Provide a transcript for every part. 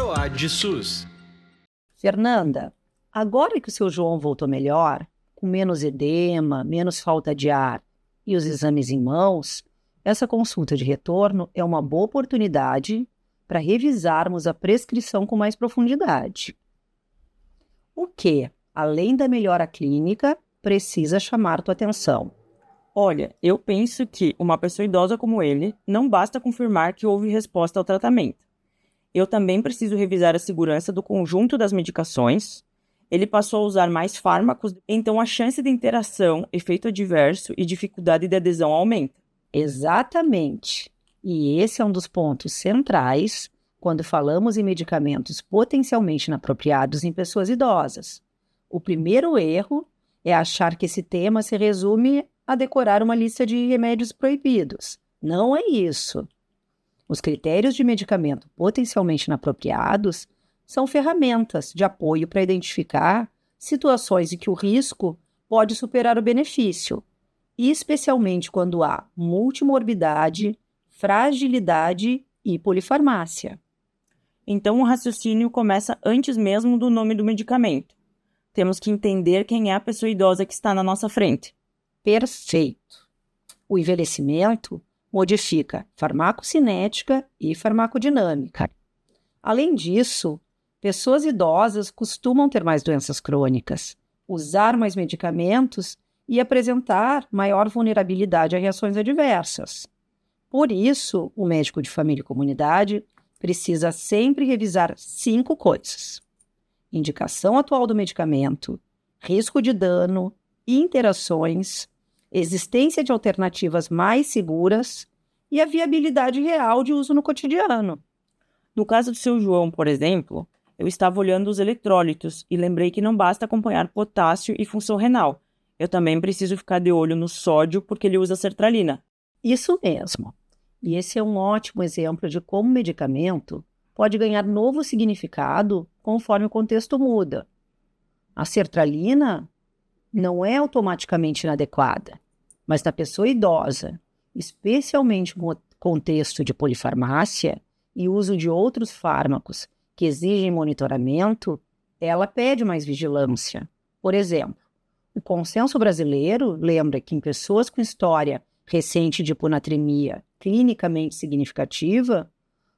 PROAD SUS. Fernanda, agora que o seu João voltou melhor, com menos edema, menos falta de ar e os exames em mãos, essa consulta de retorno é uma boa oportunidade para revisarmos a prescrição com mais profundidade. O que, além da melhora clínica, precisa chamar tua atenção? Olha, eu penso que uma pessoa idosa como ele não basta confirmar que houve resposta ao tratamento. Eu também preciso revisar a segurança do conjunto das medicações. Ele passou a usar mais fármacos, então a chance de interação, efeito adverso e dificuldade de adesão aumenta. Exatamente. E esse é um dos pontos centrais quando falamos em medicamentos potencialmente inapropriados em pessoas idosas. O primeiro erro é achar que esse tema se resume a decorar uma lista de remédios proibidos. Não é isso. Os critérios de medicamento potencialmente inapropriados são ferramentas de apoio para identificar situações em que o risco pode superar o benefício, especialmente quando há multimorbidade, fragilidade e polifarmácia. Então o raciocínio começa antes mesmo do nome do medicamento. Temos que entender quem é a pessoa idosa que está na nossa frente. Perfeito. O envelhecimento modifica farmacocinética e farmacodinâmica. Além disso, pessoas idosas costumam ter mais doenças crônicas, usar mais medicamentos e apresentar maior vulnerabilidade a reações adversas. Por isso, o médico de família e comunidade precisa sempre revisar 5 coisas: indicação atual do medicamento, risco de dano, interações, existência de alternativas mais seguras e a viabilidade real de uso no cotidiano. No caso do seu João, por exemplo, eu estava olhando os eletrólitos e lembrei que não basta acompanhar potássio e função renal. Eu também preciso ficar de olho no sódio porque ele usa sertralina. Isso mesmo. E esse é um ótimo exemplo de como o medicamento pode ganhar novo significado conforme o contexto muda. A sertralina não é automaticamente inadequada, mas na pessoa idosa, especialmente no contexto de polifarmácia e uso de outros fármacos que exigem monitoramento, ela pede mais vigilância. Por exemplo, o consenso brasileiro lembra que em pessoas com história recente de hiponatremia clinicamente significativa,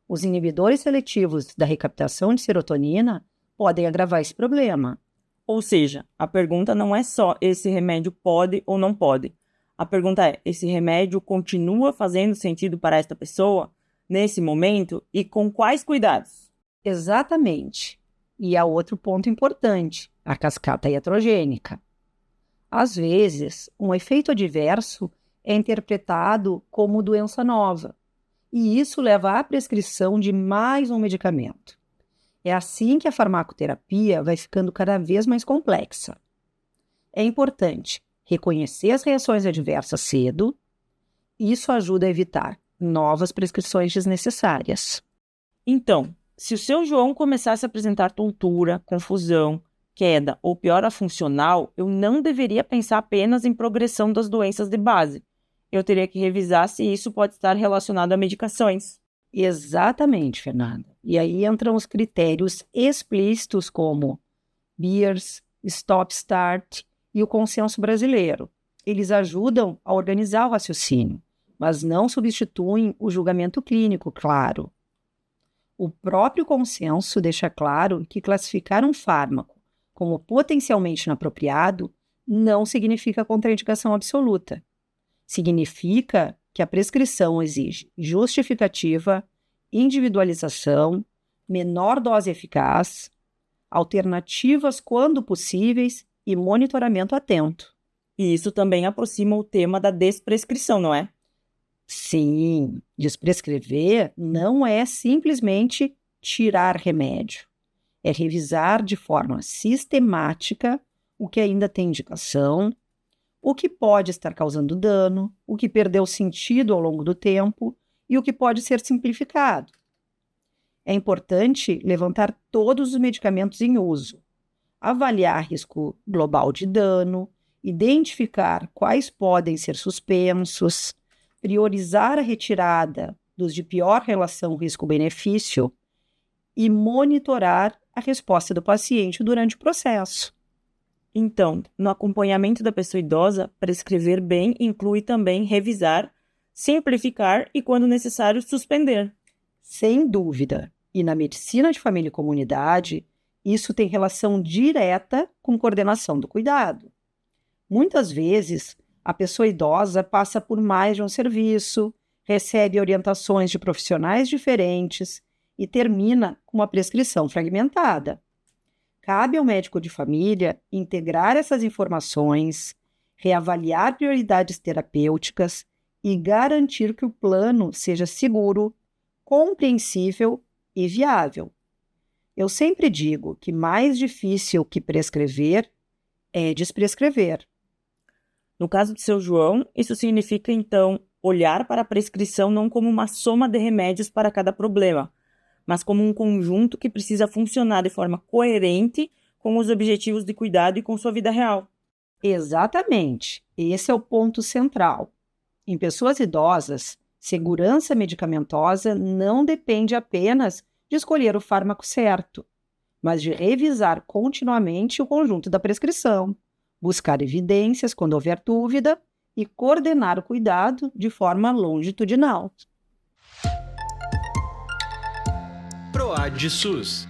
os inibidores seletivos da recaptação de serotonina podem agravar esse problema. Ou seja, a pergunta não é só esse remédio pode ou não pode. A pergunta é, esse remédio continua fazendo sentido para esta pessoa, nesse momento, e com quais cuidados? Exatamente. E há outro ponto importante, a cascata iatrogênica. Às vezes, um efeito adverso é interpretado como doença nova, e isso leva à prescrição de mais um medicamento. É assim que a farmacoterapia vai ficando cada vez mais complexa. É importante reconhecer as reações adversas cedo. Isso ajuda a evitar novas prescrições desnecessárias. Então, se o seu João começasse a apresentar tontura, confusão, queda ou piora funcional, eu não deveria pensar apenas em progressão das doenças de base. Eu teria que revisar se isso pode estar relacionado a medicações. Exatamente, Fernanda. E aí entram os critérios explícitos como BEERS, Stop-Start e o consenso brasileiro. Eles ajudam a organizar o raciocínio, mas não substituem o julgamento clínico, claro. O próprio consenso deixa claro que classificar um fármaco como potencialmente inapropriado não significa contraindicação absoluta. Significa que a prescrição exige justificativa, individualização, menor dose eficaz, alternativas quando possíveis e monitoramento atento. E isso também aproxima o tema da desprescrição, não é? Sim, desprescrever não é simplesmente tirar remédio. É revisar de forma sistemática o que ainda tem indicação, o que pode estar causando dano, o que perdeu sentido ao longo do tempo e o que pode ser simplificado. É importante levantar todos os medicamentos em uso, avaliar risco global de dano, identificar quais podem ser suspensos, priorizar a retirada dos de pior relação risco-benefício e monitorar a resposta do paciente durante o processo. Então, no acompanhamento da pessoa idosa, prescrever bem inclui também revisar, simplificar e, quando necessário, suspender. Sem dúvida. E na medicina de família e comunidade, isso tem relação direta com coordenação do cuidado. Muitas vezes, a pessoa idosa passa por mais de um serviço, recebe orientações de profissionais diferentes e termina com uma prescrição fragmentada. Cabe ao médico de família integrar essas informações, reavaliar prioridades terapêuticas e garantir que o plano seja seguro, compreensível e viável. Eu sempre digo que mais difícil que prescrever é desprescrever. No caso de seu João, isso significa, então, olhar para a prescrição não como uma soma de remédios para cada problema, mas como um conjunto que precisa funcionar de forma coerente com os objetivos de cuidado e com sua vida real. Exatamente, esse é o ponto central. Em pessoas idosas, segurança medicamentosa não depende apenas de escolher o fármaco certo, mas de revisar continuamente o conjunto da prescrição, buscar evidências quando houver dúvida e coordenar o cuidado de forma longitudinal. ProAd SUS.